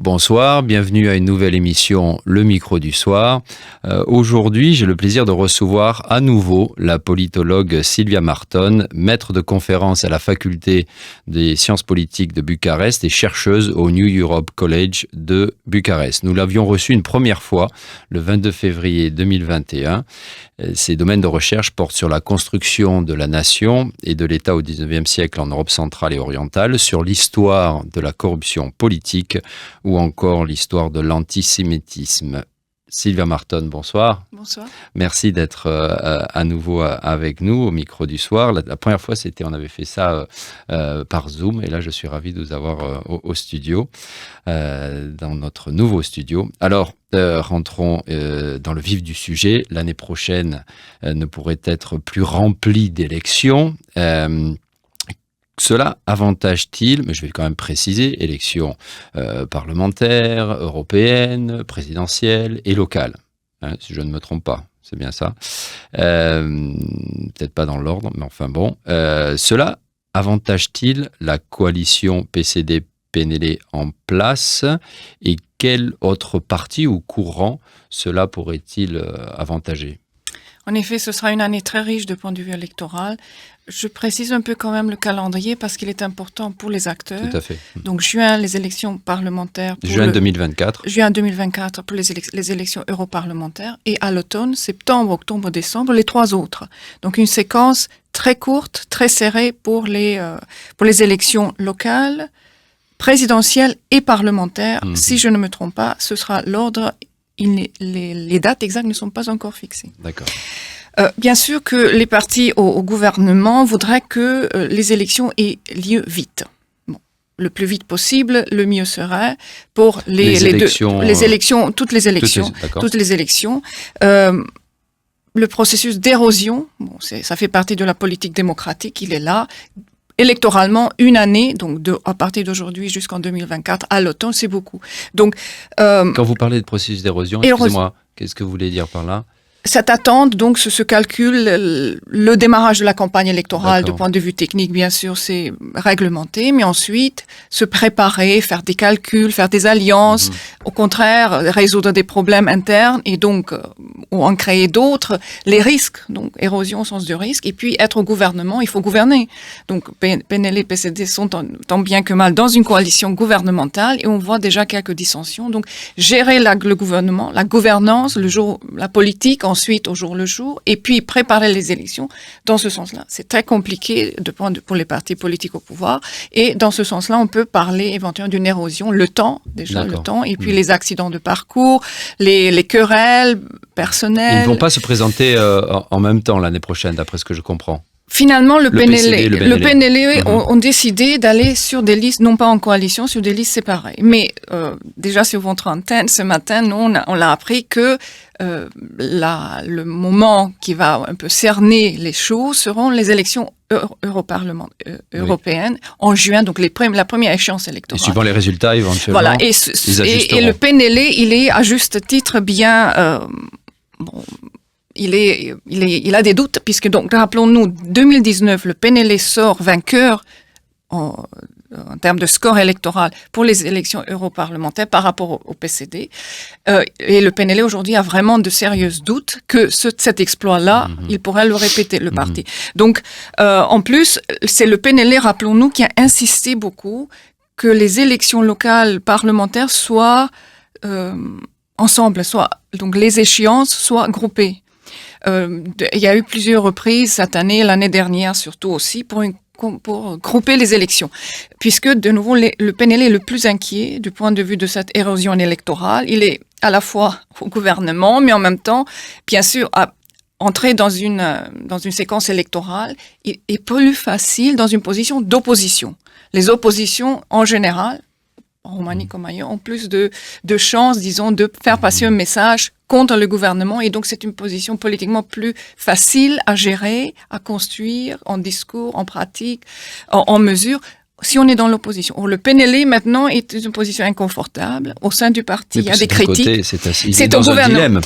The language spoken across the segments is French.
Bonsoir, bienvenue à une nouvelle émission Le Micro du Soir. Aujourd'hui, j'ai le plaisir de recevoir à nouveau la politologue Sylvia Marton, maître de conférence à la faculté des sciences politiques de Bucarest et chercheuse au New Europe College de Bucarest. Nous l'avions reçue une première fois le 22 février 2021. Ses domaines de recherche portent sur la construction de la nation et de l'État au XIXe siècle en Europe centrale et orientale, sur l'histoire de la corruption politique ou encore l'histoire de l'antisémitisme. Sylvia Marton, bonsoir. Bonsoir. Merci d'être à nouveau avec nous au micro du soir. La première fois, on avait fait ça par Zoom, et là, je suis ravi de vous avoir au studio, dans notre nouveau studio. Alors, rentrons dans le vif du sujet. L'année prochaine ne pourrait être plus remplie d'élections. Cela avantage-t-il, mais je vais quand même préciser, élections parlementaires, européennes, présidentielles et locales, hein, si je ne me trompe pas, c'est bien ça. Peut-être pas dans l'ordre, mais enfin bon. Cela avantage-t-il la coalition PCD-PNL en place, et quel autre parti ou courant cela pourrait-il avantager ? En effet, ce sera une année très riche de point de vue électoral. Je précise un peu quand même le calendrier parce qu'il est important pour les acteurs. Tout à fait. Donc, juin, les élections parlementaires. Juin 2024. Juin 2024 pour les élections europarlementaires. Et à l'automne, septembre, octobre, décembre, les trois autres. Donc, une séquence très courte, très serrée pour les élections locales, présidentielles et parlementaires. Si je ne me trompe pas, ce sera l'ordre. Les dates exactes ne sont pas encore fixées. D'accord. Bien sûr que les partis au gouvernement voudraient que les élections aient lieu vite. Bon, le plus vite possible, le mieux serait pour toutes les élections. Le processus d'érosion, ça fait partie de la politique démocratique, il est là. Électoralement, une année, donc à partir d'aujourd'hui jusqu'en 2024, à l'automne, c'est beaucoup. Donc, quand vous parlez de processus d'érosion, excusez-moi, qu'est-ce que vous voulez dire par là ? Cette attente, donc, se calcule le démarrage de la campagne électorale. Du point de vue technique, bien sûr, c'est réglementé, mais ensuite, se préparer, faire des calculs, faire des alliances, au contraire, résoudre des problèmes internes et donc, ou en créer d'autres, les risques, donc, érosion au sens du risque, et puis être au gouvernement, il faut gouverner. Donc, PNL et PCD sont tant bien que mal dans une coalition gouvernementale et on voit déjà quelques dissensions. Donc, gérer le gouvernement, la gouvernance, la politique, ensuite au jour le jour, et puis préparer les élections dans ce sens-là. C'est très compliqué pour les partis politiques au pouvoir, et dans ce sens-là, on peut parler éventuellement d'une érosion, le temps, et puis les accidents de parcours, les querelles personnelles. Ils ne vont pas se présenter en même temps l'année prochaine, d'après ce que je comprends. Finalement, le PNL ont décidé d'aller sur des listes, non pas en coalition, sur des listes séparées. Mais déjà sur votre antenne, ce matin, nous, on l'a appris que le moment qui va un peu cerner les choses seront les élections européennes en juin, donc la première échéance électorale. Et suivant les résultats, éventuellement, voilà, et le PNL, il est à juste titre bien... Il a des doutes, puisque, donc, rappelons-nous, 2019, le PNL sort vainqueur en termes de score électoral pour les élections europarlementaires par rapport au PCD. Et le PNL aujourd'hui a vraiment de sérieux doutes que cet exploit-là, il pourrait le répéter, le parti. Donc, en plus, c'est le PNL, rappelons-nous, qui a insisté beaucoup que les élections locales parlementaires soient ensemble, donc les échéances soient groupées. Il y a eu plusieurs reprises cette année, l'année dernière surtout aussi, pour grouper les élections. Puisque, de nouveau, le PNL est le plus inquiet du point de vue de cette érosion électorale. Il est à la fois au gouvernement, mais en même temps, bien sûr, entrer dans une séquence électorale est plus facile dans une position d'opposition. Les oppositions, en général, en Roumanie comme ailleurs, ont plus de chances, disons, de faire passer un message contre le gouvernement, et donc c'est une position politiquement plus facile à gérer, à construire en discours, en pratique, en mesure, si on est dans l'opposition. Or, le PNL maintenant est une position inconfortable au sein du parti. Il y a des critiques. C'est au gouvernement.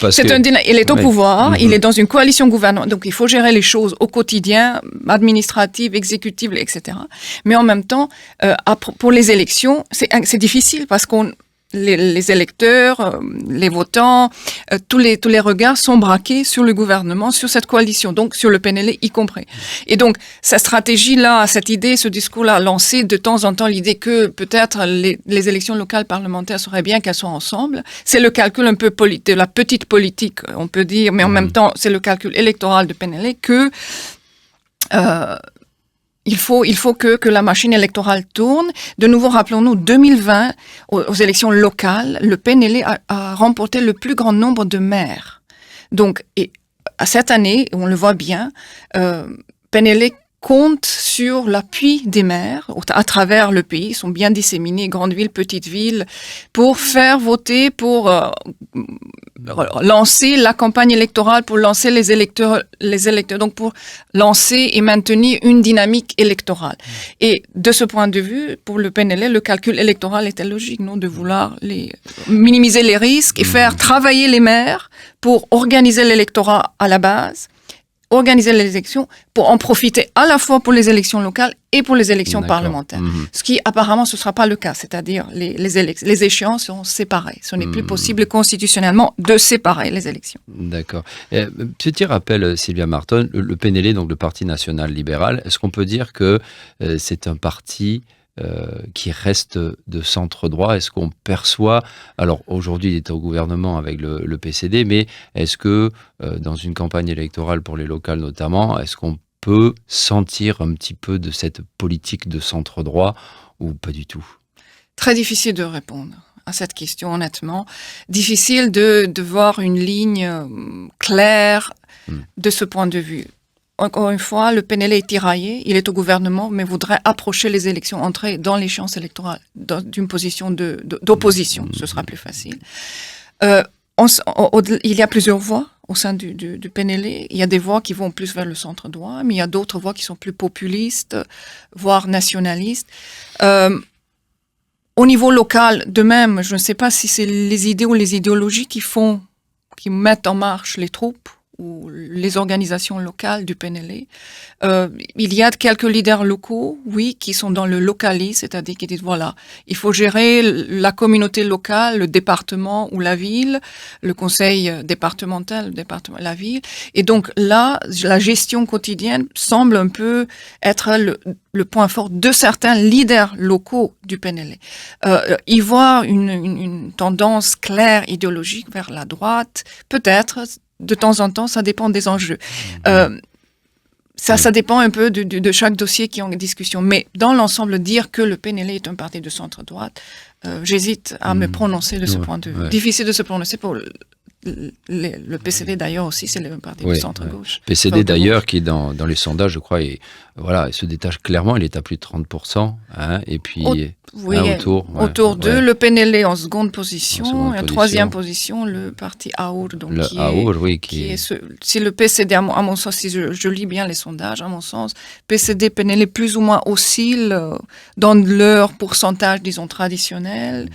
Il est au pouvoir, il est dans une coalition gouvernementale, donc il faut gérer les choses au quotidien, administratives, exécutives, etc. Mais en même temps, pour les élections, c'est difficile parce qu'on les électeurs, les votants, tous les regards sont braqués sur le gouvernement, sur cette coalition, donc sur le PNL y compris. Et donc, cette stratégie-là, cette idée, ce discours-là a lancé de temps en temps l'idée que peut-être les élections locales parlementaires seraient bien qu'elles soient ensemble. C'est le calcul un peu de la petite politique, on peut dire, mais en même temps, c'est le calcul électoral de PNL que il faut que la machine électorale tourne. De nouveau, rappelons-nous, 2020, aux élections locales, le PNL a remporté le plus grand nombre de maires. Donc, à cette année, on le voit bien, PNL compte sur l'appui des maires à travers le pays, ils sont bien disséminés, grandes villes, petites villes, pour faire voter, pour lancer la campagne électorale, pour lancer les électeurs, donc pour lancer et maintenir une dynamique électorale. Et de ce point de vue, pour le PNL, le calcul électoral était logique, non, de vouloir minimiser les risques et faire travailler les maires pour organiser l'électorat à la base, organiser les élections pour en profiter à la fois pour les élections locales et pour les élections parlementaires. Ce qui apparemment ce ne sera pas le cas, c'est-à-dire les échéances seront séparées. Ce n'est plus possible constitutionnellement de séparer les élections. D'accord. Petit rappel, Sylvia Marton, le PNL, donc le Parti national libéral, est-ce qu'on peut dire que c'est un parti qui reste de centre droit? Est-ce qu'on perçoit, alors aujourd'hui il est au gouvernement avec le PCD, mais est-ce que dans une campagne électorale pour les locales notamment, est-ce qu'on peut sentir un petit peu de cette politique de centre droit ou pas du tout? Très difficile de répondre à cette question, honnêtement. Difficile de voir une ligne claire de ce point de vue. Encore une fois, le PNL est tiraillé, il est au gouvernement, mais voudrait approcher les élections, entrer dans l'échéance électorale d'une position d'opposition. Ce sera plus facile. Il y a plusieurs voix au sein du PNL. Il y a des voix qui vont plus vers le centre droit, mais il y a d'autres voix qui sont plus populistes, voire nationalistes. Au niveau local, de même, je ne sais pas si c'est les idées ou les idéologies qui mettent en marche les troupes ou les organisations locales du PNL. Il y a quelques leaders locaux, oui, qui sont dans le localisme, c'est-à-dire qui disent, voilà, il faut gérer la communauté locale, le département ou la ville, le conseil départemental, la ville. Et donc là, la gestion quotidienne semble un peu être le point fort de certains leaders locaux du PNL. Y voir une tendance claire idéologique vers la droite, peut-être. De temps en temps, ça dépend des enjeux. Ça dépend un peu de chaque dossier qui est en discussion. Mais dans l'ensemble, dire que le PNL est un parti de centre-droite, j'hésite à me prononcer de ce point de vue. Ouais. Difficile de se prononcer pour le PCD d'ailleurs aussi, c'est le parti de centre-gauche. PCD d'ailleurs qui est dans les sondages, je crois, il se détache clairement, il est à plus de 30%. Hein, et puis autour d'eux, le PNL est en seconde position, et en troisième position, le parti AUR. Donc si le PCD, à mon sens, si je lis bien les sondages, à mon sens, PCD, PNL plus ou moins oscillent dans leur pourcentage, disons, traditionnel.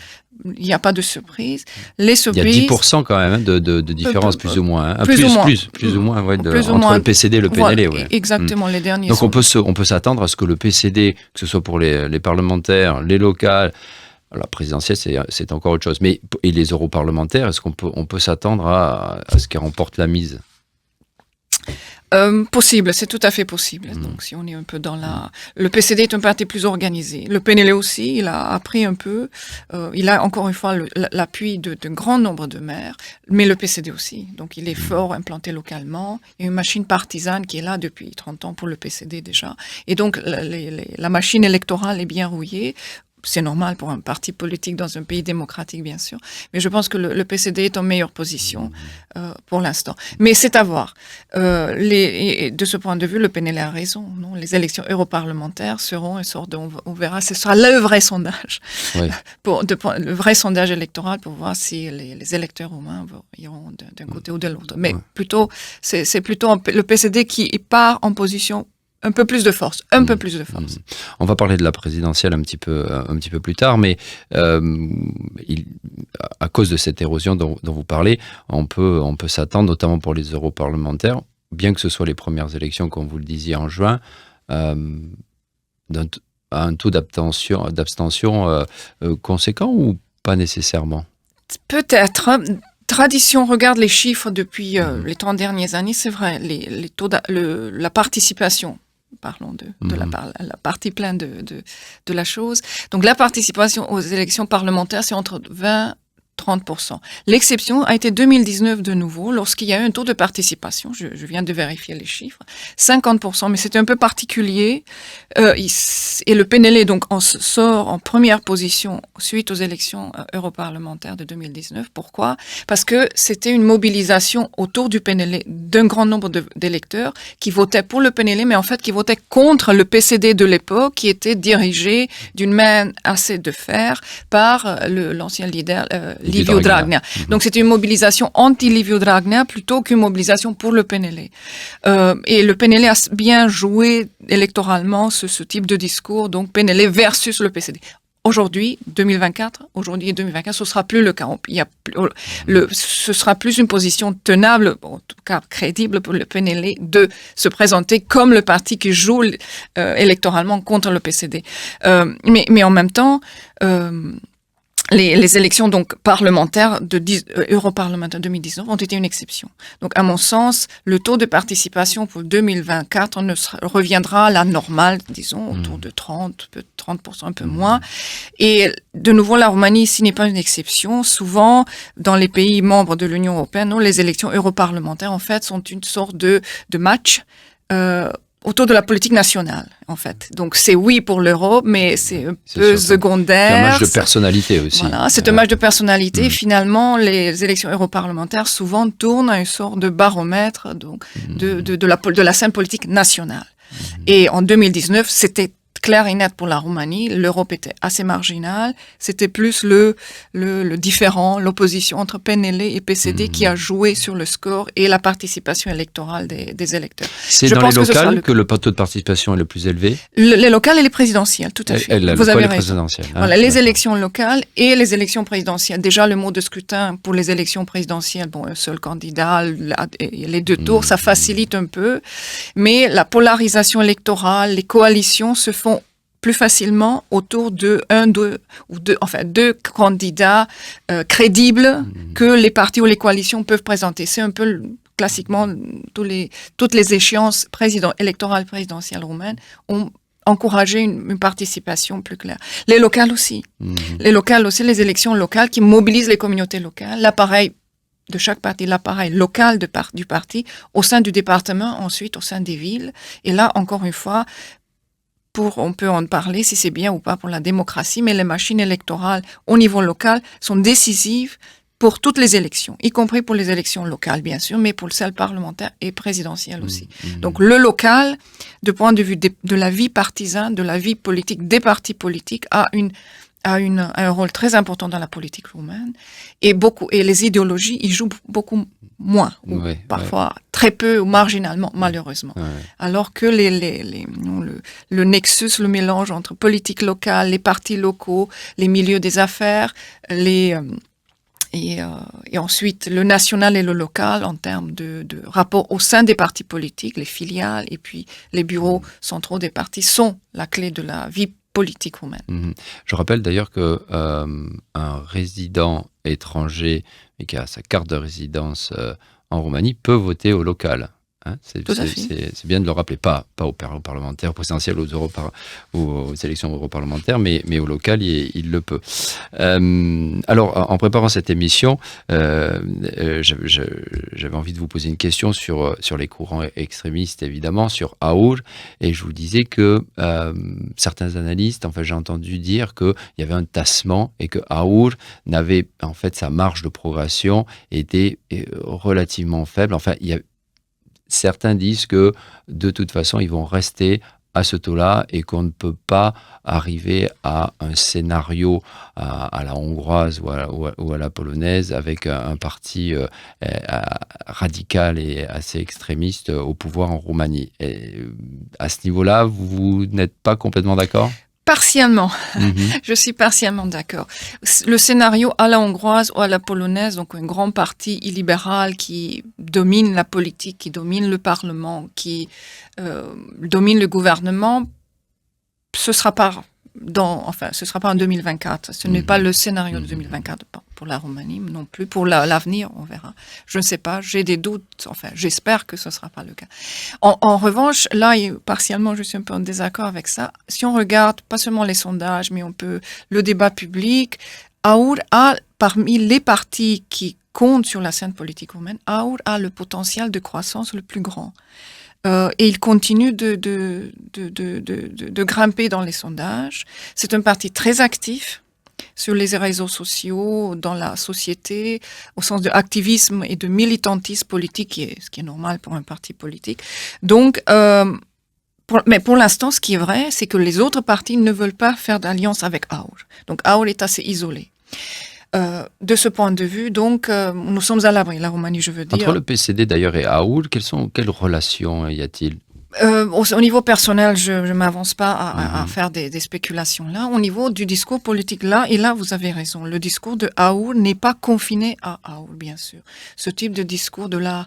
Il n'y a pas de surprise. Les surprises... Il y a 10% quand même de différence, plus ou moins. Hein. Plus ou moins entre moins, le PCD et le PNL. Voilà, exactement, les derniers. Donc on peut s'attendre à ce que le PCD, que ce soit pour les parlementaires, les locales, la présidentielle, c'est encore autre chose. Mais et les europarlementaires, est-ce qu'on peut s'attendre à ce qu'ils remportent la mise? Possible, c'est tout à fait possible. Donc, si on est un peu dans le PCD est un parti plus organisé. Le PNL aussi, il a appris un peu. Il a encore une fois l'appui d'un grand nombre de maires, mais le PCD aussi. Donc, il est fort implanté localement. Il y a une machine partisane qui est là depuis 30 ans pour le PCD déjà. Et donc, la machine électorale est bien rouillée. C'est normal pour un parti politique dans un pays démocratique, bien sûr. Mais je pense que le PCD est en meilleure position pour l'instant. Mais c'est à voir. De ce point de vue, le PNL a raison. Non, les élections europarlementaires seront une sorte on verra, ce sera le vrai sondage. Oui. Le vrai sondage électoral pour voir si les électeurs roumains iront d'un côté ou de l'autre. Mais plutôt, c'est plutôt le PCD qui part en position un peu plus de force, plus de force. On va parler de la présidentielle un petit peu plus tard, mais à cause de cette érosion dont vous parlez, on peut s'attendre, notamment pour les europarlementaires, bien que ce soit les premières élections, comme vous le disiez, en juin, à un taux d'abstention conséquent ou pas nécessairement? Peut-être. Tradition, regarde les chiffres depuis les 30 dernières années, c'est vrai, les taux la participation, parlons de la partie pleine de la chose. Donc la participation aux élections parlementaires, c'est entre 20 30%. L'exception a été 2019 de nouveau, lorsqu'il y a eu un taux de participation, je viens de vérifier les chiffres, 50%, mais c'était un peu particulier. Et le PNL donc sort en première position suite aux élections europarlementaires de 2019. Pourquoi? Parce que c'était une mobilisation autour du PNL d'un grand nombre d'électeurs qui votaient pour le PNL, mais en fait qui votaient contre le PCD de l'époque, qui était dirigé d'une main assez de fer par l'ancien leader Livio Dragnea. Donc c'était une mobilisation anti-Livio Dragnea plutôt qu'une mobilisation pour le PNL. Et le PNL a bien joué électoralement ce type de discours, donc PNL versus le PCD. Aujourd'hui, 2024, ce sera plus le cas. Ce sera plus une position tenable, en tout cas crédible pour le PNL de se présenter comme le parti qui joue électoralement contre le PCD. Mais en même temps, les élections donc parlementaires europarlementaires 2019 ont été une exception. Donc à mon sens, le taux de participation pour 2024 reviendra à la normale, disons autour de 30%, un peu moins. Et de nouveau, la Roumanie ici n'est pas une exception. Souvent, dans les pays membres de l'Union européenne, les élections europarlementaires en fait sont une sorte de match autour de la politique nationale, en fait. Donc, c'est oui pour l'Europe, mais c'est un peu secondaire. C'est un match de personnalité aussi. Voilà, c'est un match de personnalité. Finalement, les élections europarlementaires souvent tournent à une sorte de baromètre donc, de la scène politique nationale. Et en 2019, c'était clair et net pour la Roumanie. L'Europe était assez marginale. C'était plus le différent, l'opposition entre PNL et PCD qui a joué sur le score et la participation électorale des électeurs. C'est dans les locales que le taux de participation est le plus élevé? Les locales et les présidentielles, tout à fait. Vous avez raison. Voilà, les élections locales et les élections présidentielles. Déjà, le mode de scrutin pour les élections présidentielles, bon, un seul candidat, les deux tours, ça facilite un peu. Mais la polarisation électorale, les coalitions se font plus facilement autour de deux candidats crédibles que les partis ou les coalitions peuvent présenter. C'est un peu classiquement toutes les échéances électorales présidentielles roumaines ont encouragé une participation plus claire. Les locales aussi. Les élections locales qui mobilisent les communautés locales, l'appareil de chaque parti, l'appareil local du parti, au sein du département, ensuite au sein des villes. Et là, encore une fois, on peut en parler si c'est bien ou pas pour la démocratie, mais les machines électorales au niveau local sont décisives pour toutes les élections, y compris pour les élections locales, bien sûr, mais pour celles parlementaires et présidentielles aussi. Donc le local, de point de vue de la vie partisane, de la vie politique, des partis politiques, a un rôle très important dans la politique roumaine et les idéologies y jouent beaucoup moins, ou parfois très peu ou marginalement, malheureusement. Alors que le nexus, le mélange entre politique locale, les partis locaux, les milieux des affaires, et ensuite le national et le local en termes de rapport au sein des partis politiques, les filiales et puis les bureaux centraux des partis sont la clé de la vie politique roumaine. Je rappelle d'ailleurs que un résident étranger mais qui a sa carte de résidence en Roumanie peut voter au local. Hein, c'est bien de le rappeler, pas aux parlementaires, présidentielles, aux élections europarlementaires, mais au local, il le peut. Alors, en préparant cette émission, j'avais envie de vous poser une question sur les courants extrémistes, évidemment, sur AUR, et je vous disais que certains analystes, enfin, j'ai entendu dire qu'il y avait un tassement et que AUR n'avait, en fait, sa marge de progression était relativement faible. Enfin, certains disent que de toute façon, ils vont rester à ce taux-là et qu'on ne peut pas arriver à un scénario à la hongroise ou à la polonaise avec un parti radical et assez extrémiste au pouvoir en Roumanie. Et à ce niveau-là, vous n'êtes pas complètement d'accord ? Partiellement. Je suis partiellement d'accord. Le scénario à la hongroise ou à la polonaise, donc un grand parti illibéral qui domine la politique, qui domine le Parlement, qui domine le gouvernement, ce sera pas ce sera pas en 2024. Ce n'est pas le scénario de 2024 pour la Roumanie non plus. Pour l'avenir, on verra. Je ne sais pas, j'ai des doutes. Enfin, j'espère que ce sera pas le cas. En revanche, là, partiellement, je suis un peu en désaccord avec ça. Si on regarde pas seulement les sondages, mais le débat public, AUR a, parmi les partis qui comptent sur la scène politique roumaine, AUR a le potentiel de croissance le plus grand. Et il continue de grimper dans les sondages. C'est un parti très actif sur les réseaux sociaux, dans la société, au sens de activisme et de militantisme politique, ce qui est normal pour un parti politique. Donc, mais pour l'instant, ce qui est vrai, c'est que les autres partis ne veulent pas faire d'alliance avec AUR. Donc, AUR est assez isolé. De ce point de vue, donc, nous sommes à l'abri, la Roumanie, je veux dire. Entre le PCD d'ailleurs et AUR, quelles relations y a-t-il? Au niveau personnel, je ne m'avance pas à faire des spéculations là. Au niveau du discours politique là, et là vous avez raison, le discours de AUR n'est pas confiné à AUR, bien sûr. Ce type de discours de la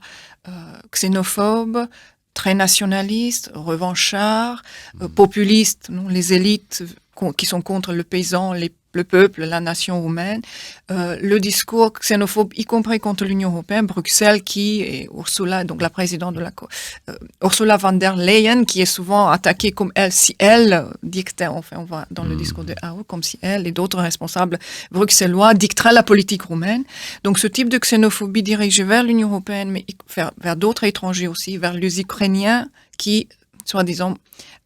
xénophobe, très nationaliste, revanchard, populiste, non, les élites qui sont contre le paysan, le peuple, la nation roumaine, le discours xénophobe, y compris contre l'Union européenne, Bruxelles, et Ursula, donc la présidente de Ursula von der Leyen, qui est souvent attaquée comme si elle dictait, enfin, on va dans le discours de AUR, comme si elle et d'autres responsables bruxellois dicteraient la politique roumaine. Donc, ce type de xénophobie dirigée vers l'Union européenne, mais vers d'autres étrangers aussi, vers les Ukrainiens qui, soi-disant,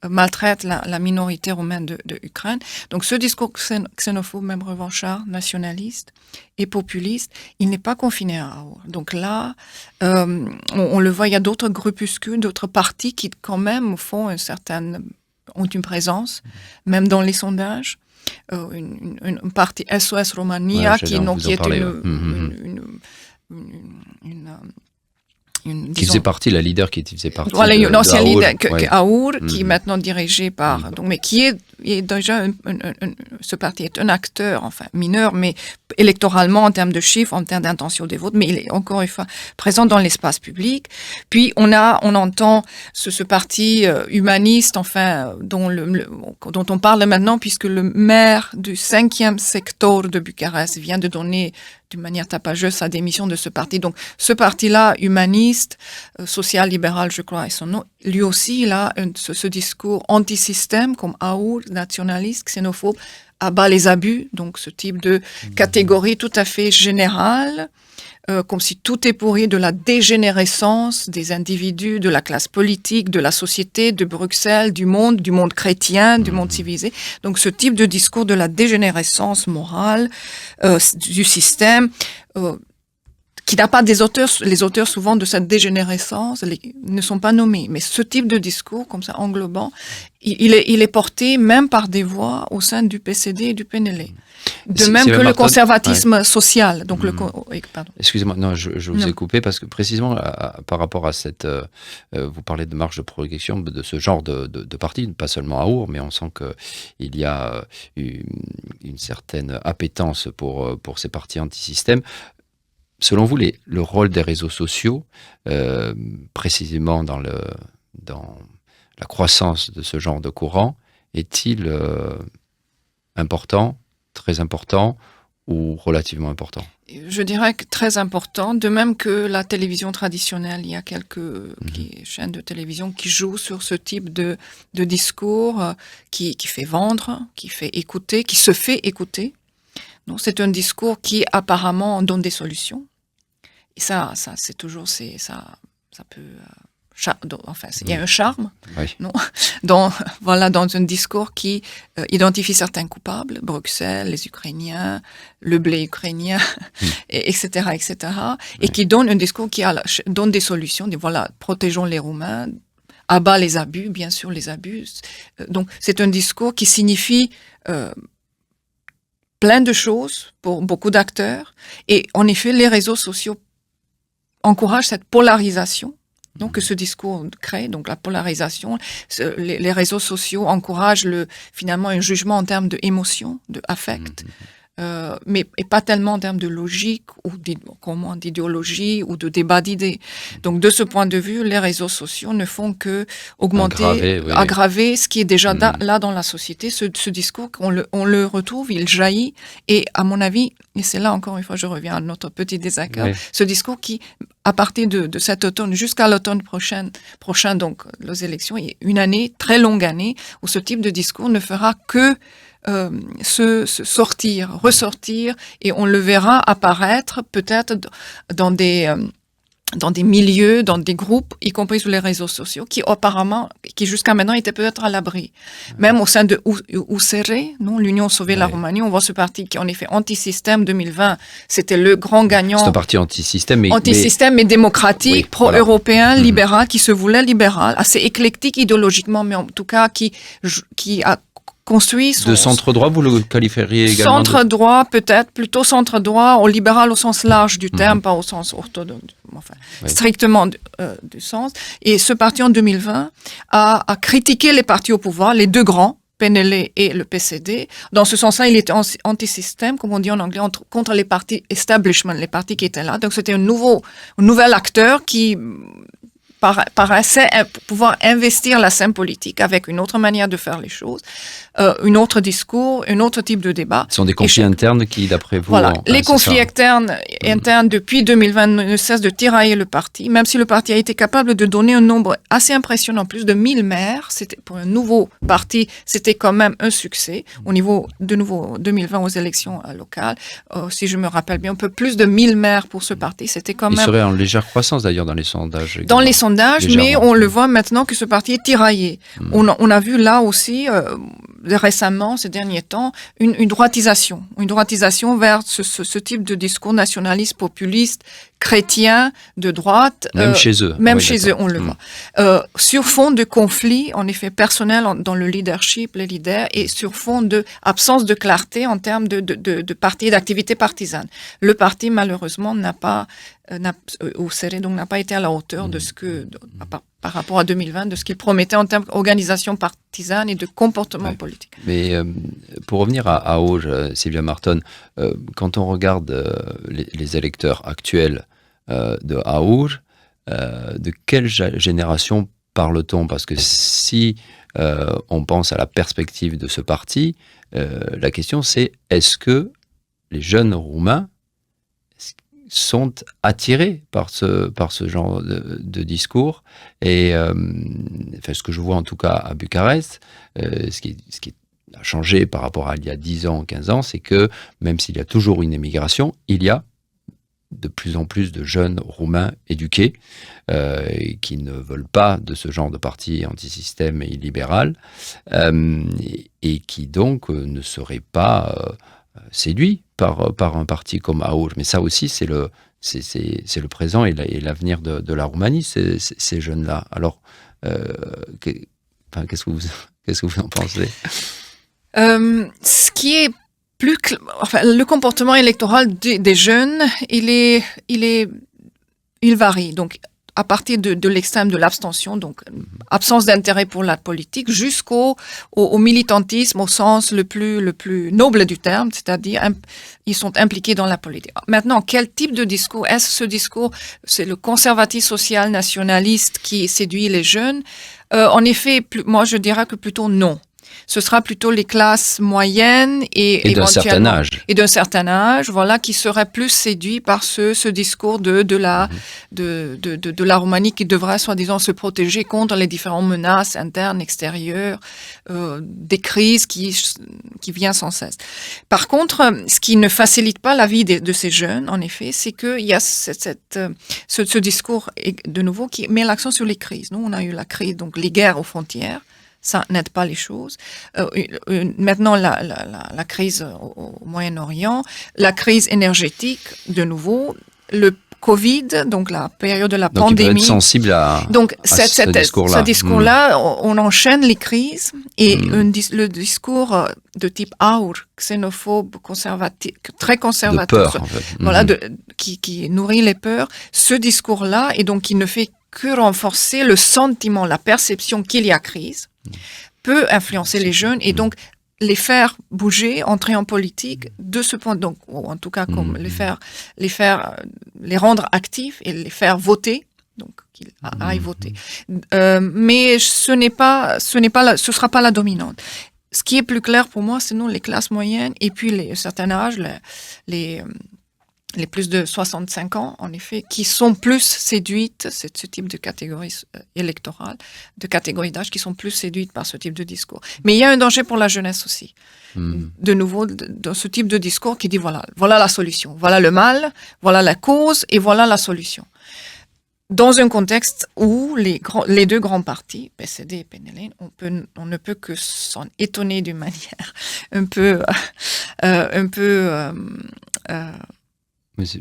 maltraite la minorité roumaine de Ukraine. Donc ce discours xénophobe, même revanchard, nationaliste et populiste, il n'est pas confiné à AUR. Donc là, on le voit, il y a d'autres groupuscules, d'autres partis qui quand même ont une présence, même dans les sondages. Une partie SOS Romania qui est qui faisait partie, la leader qui faisait partie. Voilà, une ancienne leader AUR, qui est maintenant dirigée par, donc, mais qui est déjà, ce parti est un acteur, enfin, mineur, mais électoralement, en termes de chiffres, en termes d'intention des votes, mais il est encore une fois présent dans l'espace public. Puis, on entend ce parti humaniste, enfin, dont on parle maintenant, puisque le maire du 5e secteur de Bucarest vient de donner d'une manière tapageuse sa démission de ce parti. Donc, ce parti-là, humaniste, social-libéral, je crois, est son nom, lui aussi, il a ce discours anti-système, comme AUR, nationaliste, xénophobe, abat les abus, donc ce type de catégorie tout à fait générale, comme si tout est pourri de la dégénérescence des individus, de la classe politique, de la société, de Bruxelles, du monde chrétien, du monde civilisé. Donc ce type de discours de la dégénérescence morale du système, qui n'a pas des auteurs, les auteurs souvent de cette dégénérescence ne sont pas nommés. Mais ce type de discours, comme ça, englobant, il est porté même par des voix au sein du PCD et du PNL. De même que le conservatisme social. Donc pardon. Excusez-moi, non, je vous ai coupé parce que précisément par rapport à cette, vous parlez de marge de progression de ce genre de parti, pas seulement à AUR, mais on sent qu'il y a une certaine appétence pour ces partis anti-système. Selon vous, le rôle des réseaux sociaux, précisément dans la croissance de ce genre de courant, est-il important, très important ou relativement important? Je dirais que très important, de même que la télévision traditionnelle. Il y a quelques chaînes de télévision qui jouent sur ce type de discours qui fait vendre, qui fait écouter, qui se fait écouter. Donc, c'est un discours qui apparemment donne des solutions. Et ça c'est toujours, ça peut, enfin, il y a un charme, non, dans un discours qui identifie certains coupables, Bruxelles, les Ukrainiens, le blé ukrainien, etc., et qui donne un discours qui donne des solutions, protégeons les Roumains, abat les abus, bien sûr, les abus. Donc, c'est un discours qui signifie plein de choses pour beaucoup d'acteurs. Et en effet, les réseaux sociaux encouragent cette polarisation. Donc, que ce discours crée, donc la polarisation. Les réseaux sociaux encouragent finalement un jugement en termes d'émotion, d'affect. mais pas tellement en termes de logique ou d'idéologie ou de débat d'idées. Donc, de ce point de vue, les réseaux sociaux ne font que augmenter, aggraver ce qui est déjà là dans la société. Ce discours, on le retrouve, il jaillit. Et à mon avis, et c'est là encore une fois, je reviens à notre petit désaccord, ce discours qui, à partir de cet automne jusqu'à l'automne prochain, donc les élections, il y a une année, très longue année, où ce type de discours ne fera que ressortir, et on le verra apparaître peut-être dans des milieux, dans des groupes, y compris sur les réseaux sociaux, qui jusqu'à maintenant étaient peut-être à l'abri. Même au sein de USR, l'Union Sauver la Roumanie, on voit ce parti qui, en effet, anti-système 2020, c'était le grand gagnant. C'est un parti anti-système, mais démocratique, pro-européen, libéral, qui se voulait libéral, assez éclectique idéologiquement, mais en tout cas qui a construit de centre-droit, vous le qualifieriez également centre-droit, peut-être, plutôt centre-droit, au libéral au sens large du terme, pas au sens orthodoxe, strictement du sens. Et ce parti, en 2020, a critiqué les partis au pouvoir, les deux grands, PNL et le PCD. Dans ce sens-là, il était anti-système, comme on dit en anglais, contre les partis establishment, les partis qui étaient là. Donc, c'était un nouvel acteur qui paraissait pouvoir investir la scène politique avec une autre manière de faire les choses, un autre discours, un autre type de débat. Ce sont des conflits internes qui, d'après vous... Voilà, les conflits internes depuis 2020 ne cessent de tirailler le parti, même si le parti a été capable de donner un nombre assez impressionnant, plus de 1000 maires. Pour un nouveau parti, c'était quand même un succès. Au niveau, de nouveau, 2020 aux élections locales, si je me rappelle bien, un peu plus de 1000 maires pour ce parti. C'était quand même... Il serait en légère croissance d'ailleurs dans les sondages. Également. Dans les sondages, mais on le voit maintenant que ce parti est tiraillé. On a vu là aussi, récemment, ces derniers temps, une droitisation vers ce type de discours nationaliste, populiste, chrétien, de droite. Même chez eux. Même chez eux, on le voit. Sur fond de conflits, en effet, personnels dans le leadership, les leaders, et sur fond de absence de clarté en termes de parti et d'activité partisane. Le parti, malheureusement, n'a pas été à la hauteur de ce que, par rapport à 2020, de ce qu'il promettait en termes d'organisation partisane et de comportement politique. Mais pour revenir à Auge, Sylvia Marton, quand on regarde les électeurs actuels de Auge, de quelle génération parle-t-on? Parce que si on pense à la perspective de ce parti, la question c'est, est-ce que les jeunes Roumains sont attirés par ce genre de discours. Et ce que je vois en tout cas à Bucarest, ce qui a changé par rapport à il y a 10 ans, 15 ans, c'est que même s'il y a toujours une émigration, il y a de plus en plus de jeunes Roumains éduqués qui ne veulent pas de ce genre de parti anti-système et illibéral et qui donc ne seraient pas séduits par un parti comme Auge. Mais ça aussi, c'est le présent et l'avenir de la Roumanie, ces jeunes-là. Alors, qu'est-ce que vous en pensez? Ce qui est le comportement électoral des jeunes, il varie. Donc, à partir de l'extrême de l'abstention, donc absence d'intérêt pour la politique, jusqu'au militantisme au sens le plus noble du terme, c'est-à-dire ils sont impliqués dans la politique. Maintenant, quel type de discours? Est-ce ce discours, c'est le conservatisme social nationaliste qui séduit les jeunes? En effet, moi je dirais que plutôt non. Ce sera plutôt les classes moyennes et d'un certain âge. Et d'un certain âge, voilà, qui seraient plus séduits par ce discours de la Roumanie qui devrait, soi-disant, se protéger contre les différentes menaces internes, extérieures, des crises qui viennent sans cesse. Par contre, ce qui ne facilite pas la vie de ces jeunes, en effet, c'est qu'il y a ce discours, de nouveau, qui met l'accent sur les crises. Nous, on a eu la crise, donc les guerres aux frontières. Ça n'aide pas les choses. Maintenant, la crise au Moyen-Orient, la crise énergétique, de nouveau, le Covid, donc la période de la pandémie. Donc, il peut être sensible à ce discours-là. Ce discours-là, on enchaîne les crises et le discours de type Auge, xénophobe, très conservateur, de peur, en fait. Voilà, qui nourrit les peurs. Ce discours-là, et donc qui ne fait que renforcer le sentiment, la perception qu'il y a crise, peut influencer les jeunes et donc les faire bouger, entrer en politique de ce point, donc, ou en tout cas, comme les rendre actifs et les faire voter, donc qu'ils aillent voter. Mais ce sera pas la dominante. Ce qui est plus clair pour moi, c'est les classes moyennes et puis les certains âges, les plus de 65 ans, en effet, qui sont plus séduites, c'est ce type de catégorie électorale, de catégorie d'âge, qui sont plus séduites par ce type de discours. Mais il y a un danger pour la jeunesse aussi. De nouveau, dans ce type de discours qui dit voilà la solution, voilà le mal, voilà la cause et voilà la solution. Dans un contexte où les deux grands partis, PSD et PNL, on ne peut que s'en étonner d'une manière un peu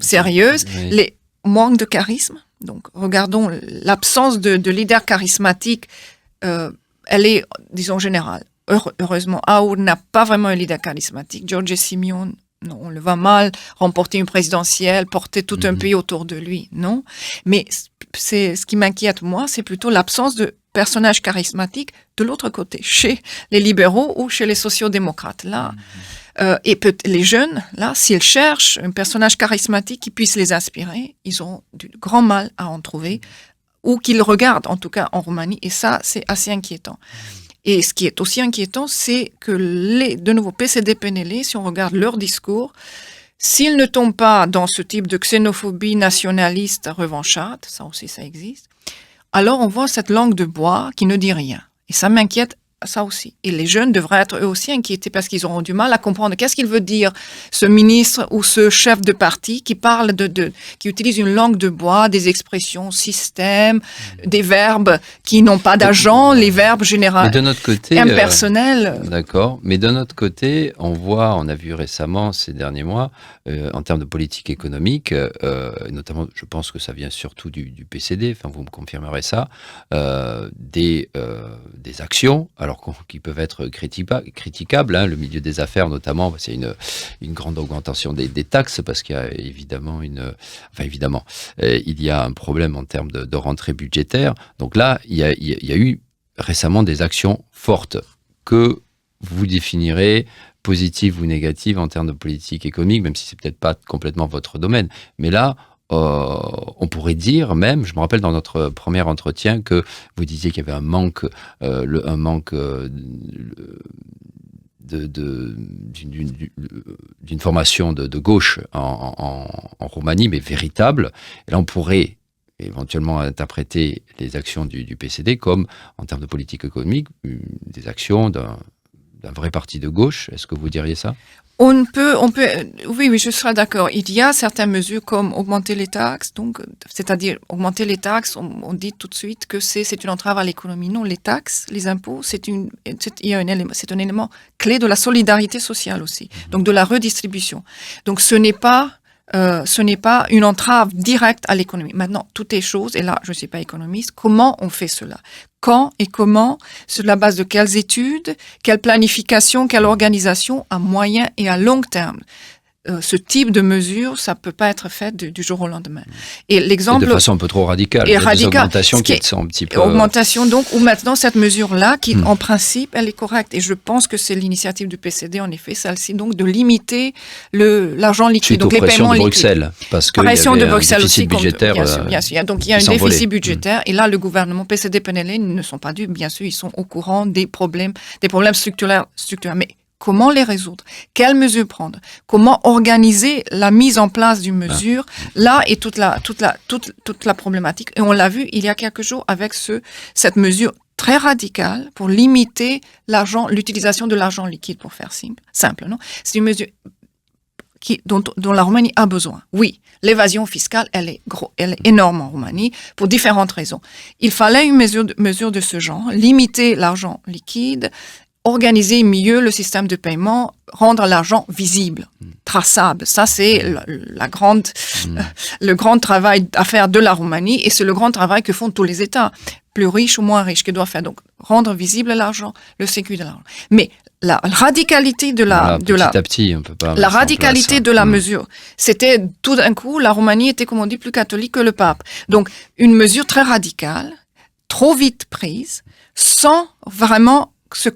sérieuse, oui. les manques de charisme. Donc, regardons l'absence de leader charismatique. Elle est, disons, générale. Heureusement, Aoun n'a pas vraiment un leader charismatique. Giorgia Simeone, non, on le voit mal remporter une présidentielle, porter tout un pays autour de lui, non. Mais c'est ce qui m'inquiète, moi, c'est plutôt l'absence de personnages charismatiques de l'autre côté, chez les libéraux ou chez les sociaux-démocrates. Là, et les jeunes, là, s'ils cherchent un personnage charismatique qui puisse les inspirer, ils ont du grand mal à en trouver, ou qu'ils regardent, en tout cas en Roumanie, et ça, c'est assez inquiétant. Et ce qui est aussi inquiétant, c'est que de nouveau, PSD-PNL, si on regarde leur discours, s'ils ne tombent pas dans ce type de xénophobie nationaliste revancharde, ça aussi, ça existe, alors on voit cette langue de bois qui ne dit rien. Et ça m'inquiète, ça aussi. Et les jeunes devraient être eux aussi inquiétés parce qu'ils auront du mal à comprendre qu'est-ce qu'il veut dire ce ministre ou ce chef de parti qui parle qui utilise une langue de bois, des expressions, système, des verbes qui n'ont pas d'agent, les verbes généraux. Mais de notre côté, impersonnels. D'accord. Mais de notre côté, on a vu récemment ces derniers mois, en termes de politique économique, notamment, je pense que ça vient surtout du PCD. Enfin, vous me confirmerez ça, des actions. Alors qui peuvent être critiquables. Hein. Le milieu des affaires, notamment, c'est une grande augmentation des taxes parce qu'il y a évidemment il y a un problème en termes de rentrée budgétaire. Donc là, il y a eu récemment des actions fortes que vous définirez positives ou négatives en termes de politique économique, même si c'est peut-être pas complètement votre domaine. Mais là, on pourrait dire même, je me rappelle dans notre premier entretien que vous disiez qu'il y avait un manque d'une formation de gauche en Roumanie, mais véritable. Et là, on pourrait éventuellement interpréter les actions du PCD comme, en termes de politique économique, des actions d'un vrai parti de gauche. Est-ce que vous diriez ça ? On peut, oui, je serai d'accord. Il y a certaines mesures comme augmenter les taxes, donc, c'est-à-dire augmenter les taxes, on dit tout de suite que c'est une entrave à l'économie. Non, les taxes, les impôts, c'est un élément clé de la solidarité sociale aussi, donc de la redistribution. Donc, ce n'est pas une entrave directe à l'économie. Maintenant, tout est chose, et là, je ne suis pas économiste, comment on fait cela ? Quand et comment, sur la base de quelles études, quelle planification, quelle organisation à moyen et à long terme. Ce type de mesure, ça peut pas être fait du jour au lendemain. Et l'exemple de façon un peu trop radicale. Et radical, des augmentations qui sont un petit peu augmentation donc où maintenant cette mesure-là, qui en principe elle est correcte. Et je pense que c'est l'initiative du PCD en effet, celle-ci donc de limiter l'argent liquide, suite donc aux les pressions paiements de Bruxelles, liquides. parce que pression il y de avait Bruxelles un déficit aussi, budgétaire. Bien sûr. Donc il y a un s'envolait. déficit budgétaire. Et là, le gouvernement PCD-PNL ne sont pas dupes. Bien sûr, ils sont au courant des problèmes structurels. Mais comment les résoudre? Quelles mesures prendre? Comment organiser la mise en place d'une mesure? Là est toute la problématique. Et on l'a vu il y a quelques jours avec cette mesure très radicale pour limiter l'utilisation de l'argent liquide, pour faire simple, non? C'est une mesure dont la Roumanie a besoin. Oui, l'évasion fiscale, elle est énorme en Roumanie pour différentes raisons. Il fallait une mesure de ce genre, limiter l'argent liquide, organiser mieux le système de paiement, rendre l'argent visible, traçable. Ça, c'est le grand travail à faire de la Roumanie et c'est le grand travail que font tous les États, plus riches ou moins riches, qui doivent faire. Donc, rendre visible l'argent, le sécu de l'argent. Mais la radicalité la radicalité de la mesure, c'était tout d'un coup, la Roumanie était, comme on dit, plus catholique que le pape. Donc, une mesure très radicale, trop vite prise, sans vraiment se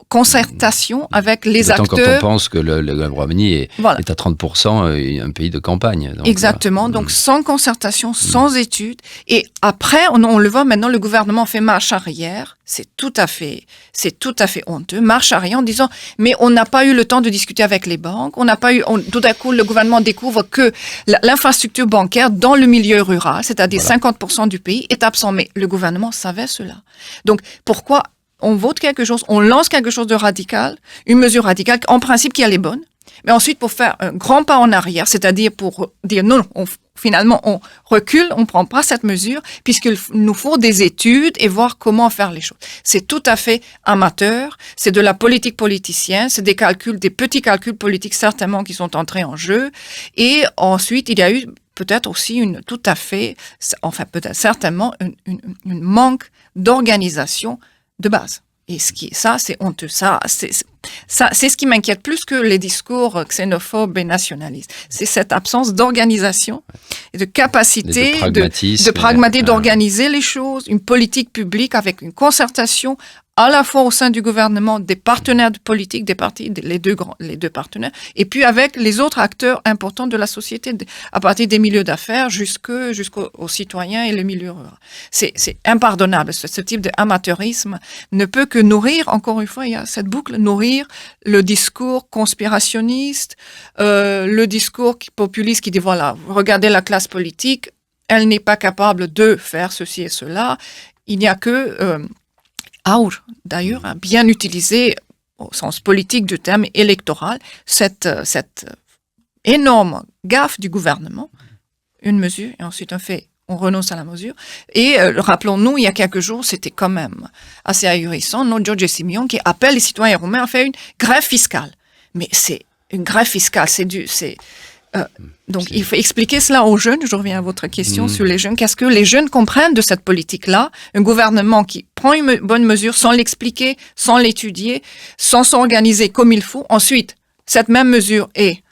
concertation avec les acteurs. Quand on pense que le Royaume-Uni est à 30% un pays de campagne. Donc, exactement, donc sans concertation, sans études. Et après, on le voit maintenant, le gouvernement fait marche arrière. C'est tout à fait honteux. Marche arrière en disant, mais on n'a pas eu le temps de discuter avec les banques. Tout à coup, le gouvernement découvre que l'infrastructure bancaire dans le milieu rural, c'est-à-dire 50% du pays, est absent. Mais le gouvernement savait cela. Donc, pourquoi on vote quelque chose, on lance quelque chose de radical, une mesure radicale, en principe qui est les bonnes, mais ensuite pour faire un grand pas en arrière, c'est-à-dire pour dire non, finalement on recule, on ne prend pas cette mesure, puisqu'il nous faut des études et voir comment faire les choses. C'est tout à fait amateur, c'est de la politique politicienne, c'est des petits calculs politiques certainement qui sont entrés en jeu, et ensuite il y a eu peut-être aussi certainement une manque d'organisation de base. Et c'est honteux. C'est ce qui m'inquiète plus que les discours xénophobes et nationalistes. C'est cette absence d'organisation et de capacité, d'organiser les choses, une politique publique avec une concertation à la fois au sein du gouvernement, des partenaires politiques, des partis, les deux partenaires, et puis avec les autres acteurs importants de la société, à partir des milieux d'affaires jusqu'aux citoyens et le milieu rural. C'est impardonnable. Ce type d'amateurisme ne peut que nourrir, encore une fois, il y a cette boucle, nourrir le discours conspirationniste, le discours populiste qui dit, voilà, regardez la classe politique, elle n'est pas capable de faire ceci et cela. Il n'y a que... Auer, d'ailleurs, a bien utilisé, au sens politique du terme électoral, cette énorme gaffe du gouvernement, une mesure, et ensuite on renonce à la mesure. Et rappelons-nous, il y a quelques jours, c'était quand même assez ahurissant, Giorgio Simeone qui appelle les citoyens roumains à faire une grève fiscale. Mais c'est une grève fiscale, donc, il faut expliquer cela aux jeunes. Je reviens à votre question sur les jeunes. Qu'est-ce que les jeunes comprennent de cette politique-là? Un gouvernement qui prend une bonne mesure sans l'expliquer, sans l'étudier, sans s'organiser comme il faut. Ensuite, cette même mesure est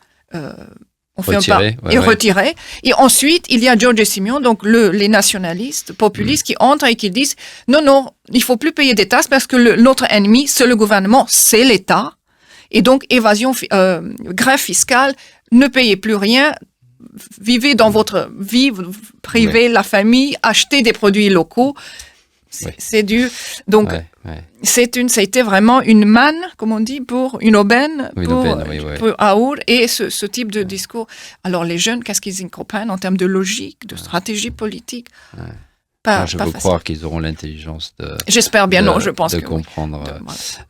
retirée. Et ensuite, il y a Giorgio Simeone, donc les nationalistes, populistes, qui entrent et qui disent non, il faut plus payer des taxes parce que notre ennemi, c'est le gouvernement, c'est l'État. Et donc, grève fiscale, ne payez plus rien, vivez dans votre vie privée, la famille, achetez des produits locaux. C'est dur. Donc, ça a été vraiment une manne, comme on dit, pour une aubaine pour Auer et ce type de discours. Alors, les jeunes, qu'est-ce qu'ils y comprennent en termes de logique, de stratégie politique? Je veux croire qu'ils auront l'intelligence J'espère bien, je pense de comprendre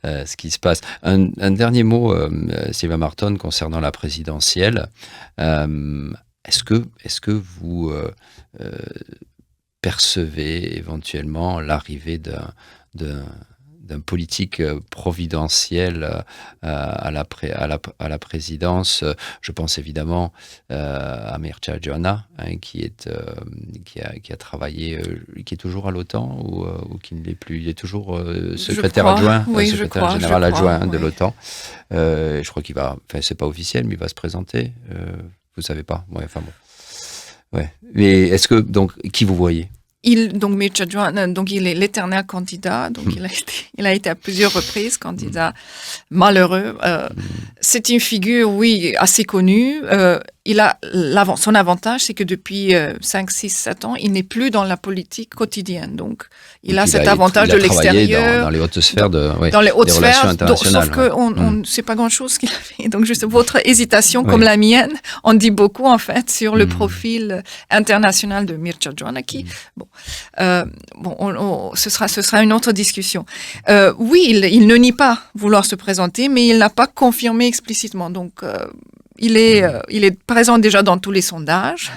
ce qui se passe. Un dernier mot, Sylvia Marton, concernant la présidentielle. Est-ce que vous percevez éventuellement l'arrivée d'un politique providentiel à la présidence? Je pense évidemment à Mircea Joana, qui a travaillé, qui est toujours à l'OTAN ou qui ne l'est plus. Il est toujours secrétaire adjoint, secrétaire général adjoint de l'OTAN. Je crois qu'il va, c'est pas officiel, mais il va se présenter. Vous savez pas? Mais est-ce que, donc, qui vous voyez? Mircea Joana, il est l'éternel candidat. Donc, il a été à plusieurs reprises candidat malheureux. C'est une figure, assez connue. Son avantage, c'est que depuis 5, 6, 7 ans, il n'est plus dans la politique quotidienne. Donc, il a cet avantage de l'extérieur. Dans les hautes sphères dans les hautes relations internationales. Sauf qu'on ne sait pas grand-chose qu'il a fait. Donc, juste votre hésitation, comme la mienne, en dit beaucoup, en fait, sur le profil international de Mircea Joana, qui, ce sera une autre discussion. Il ne nie pas vouloir se présenter, mais il n'a pas confirmé explicitement. Donc, il est présent déjà dans tous les sondages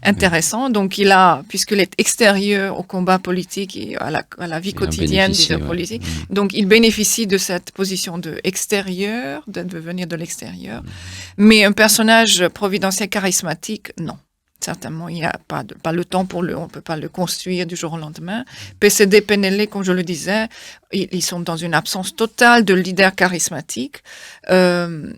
intéressants. Donc, puisqu'il est extérieur au combat politique et à la vie quotidienne des hommes politiques, donc il bénéficie de cette position de venir de l'extérieur. Mais un personnage providentiel charismatique, non. Certainement, il n'y a pas le temps on ne peut pas le construire du jour au lendemain. PCD, PNL, comme je le disais, ils sont dans une absence totale de leader charismatique. Il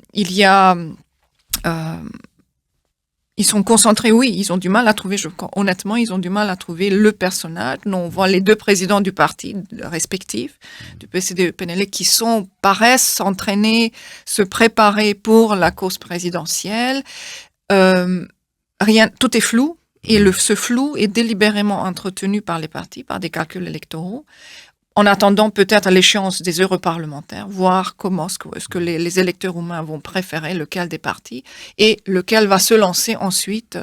Ils sont concentrés, oui, ils ont du mal à trouver, honnêtement, ils ont du mal à trouver le personnage. Nous, on voit les deux présidents du parti respectifs, du PCD et du PNL, qui paraissent s'entraîner, se préparer pour la cause présidentielle. Tout est flou, et ce flou est délibérément entretenu par les partis, par des calculs électoraux, en attendant peut-être l'échéance des europarlementaires, voir comment est-ce que les électeurs roumains vont préférer lequel des partis et lequel va se lancer ensuite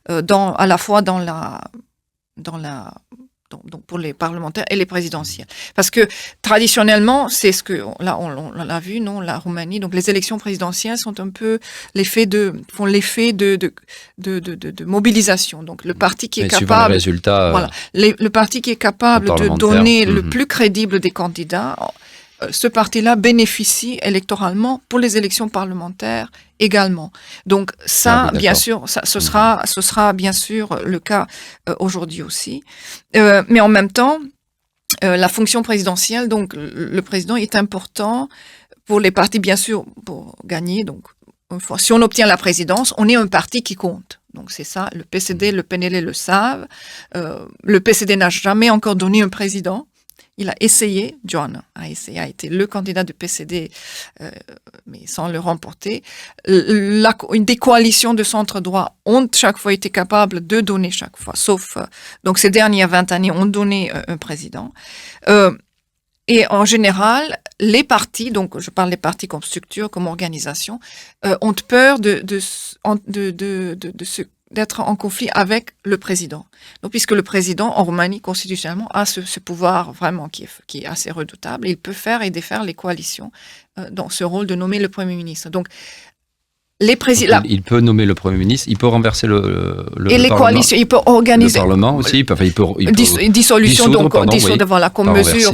à la fois donc pour les parlementaires et les présidentielles. Parce que traditionnellement, c'est ce que là on l'a vu, non, la Roumanie. Donc les élections présidentielles sont un peu font l'effet de mobilisation. Donc le parti qui est capable, résultat, le parti qui est capable de donner le plus crédible des candidats. Ce parti-là bénéficie électoralement pour les élections parlementaires également. Donc ça, bien sûr, ce sera bien sûr le cas aujourd'hui aussi. Mais en même temps, la fonction présidentielle, donc le président est important pour les partis, bien sûr, pour gagner. Donc, si on obtient la présidence, on est un parti qui compte. Donc c'est ça, le PCD, le PNL le savent. Le PCD n'a jamais encore donné un président. Il a essayé, John a été le candidat du PCD, mais sans le remporter. Des coalitions de centre-droit ont chaque fois été capables de donner chaque fois, sauf, donc ces dernières 20 années ont donné un président. Et en général, les partis, donc je parle des partis comme structure, comme organisation, ont peur d'être en conflit avec le président. Donc, puisque le président, en Roumanie, constitutionnellement, a ce pouvoir vraiment qui est assez redoutable, il peut faire et défaire les coalitions dans ce rôle de nommer le Premier ministre. Donc, il peut nommer le Premier ministre, il peut renverser le et les coalitions, il peut organiser le Parlement aussi, il peut dissolution, dissoudre, voilà, comme mesure,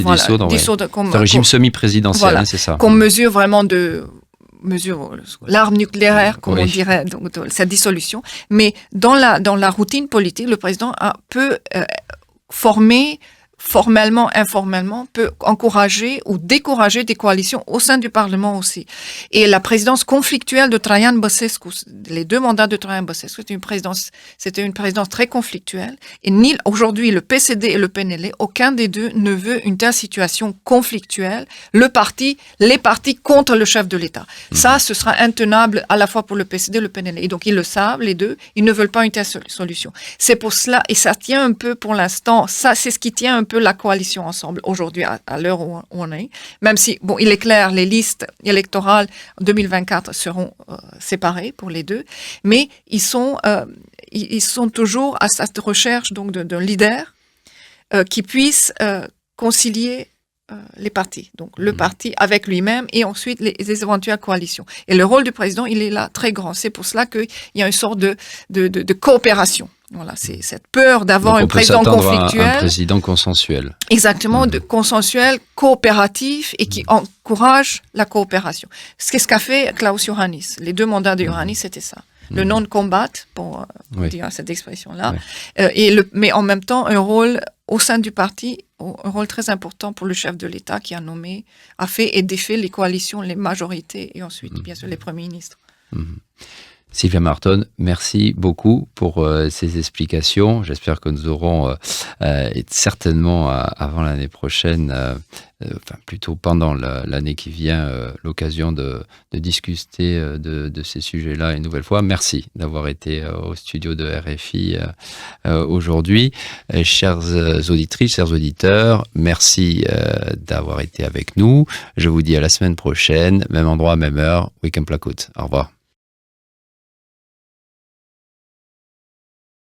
dissoudre comme un régime semi-présidentiel, voilà, c'est ça. Comme mesure vraiment l'arme nucléaire, comme on dirait, donc cette dissolution. Mais dans la routine politique, le président peut former formellement, informellement, peut encourager ou décourager des coalitions au sein du Parlement aussi. Et la présidence conflictuelle de Traian Băsescu, les deux mandats de Traian Băsescu, c'était une présidence très conflictuelle. Et aujourd'hui, le PCD et le PNL, aucun des deux ne veut une telle situation conflictuelle. Les partis contre le chef de l'État. Ça, ce sera intenable à la fois pour le PCD et le PNL. Et donc, ils le savent, les deux, ils ne veulent pas une telle solution. C'est pour cela, et ça tient un peu pour l'instant, ça, c'est ce qui tient un peu la coalition ensemble aujourd'hui à l'heure où on est, même si, bon, il est clair, les listes électorales en 2024 seront séparées pour les deux, mais ils sont toujours à cette recherche donc d'un leader qui puisse concilier les partis, donc le parti avec lui-même et ensuite les éventuelles coalitions. Et le rôle du président, il est là très grand. C'est pour cela qu'il y a une sorte de coopération. Voilà, c'est cette peur d'avoir un président conflictuel. Un président consensuel. Exactement, consensuel, coopératif et qui encourage la coopération. C'est ce qu'a fait Klaus Iohannis. Les deux mandats de Iohannis, c'était ça. Le non-combat, pour dire cette expression-là, mais en même temps, un rôle au sein du parti, un rôle très important pour le chef de l'État qui a fait et défait les coalitions, les majorités et ensuite, bien sûr, les premiers ministres. Sylvia Marton, merci beaucoup pour ces explications. J'espère que nous aurons certainement avant l'année prochaine, plutôt pendant l'année qui vient, l'occasion de discuter de ces sujets-là une nouvelle fois. Merci d'avoir été au studio de RFI aujourd'hui. Chères auditrices, chers auditeurs, merci d'avoir été avec nous. Je vous dis à la semaine prochaine, même endroit, même heure, Week-end Placoute. Au revoir.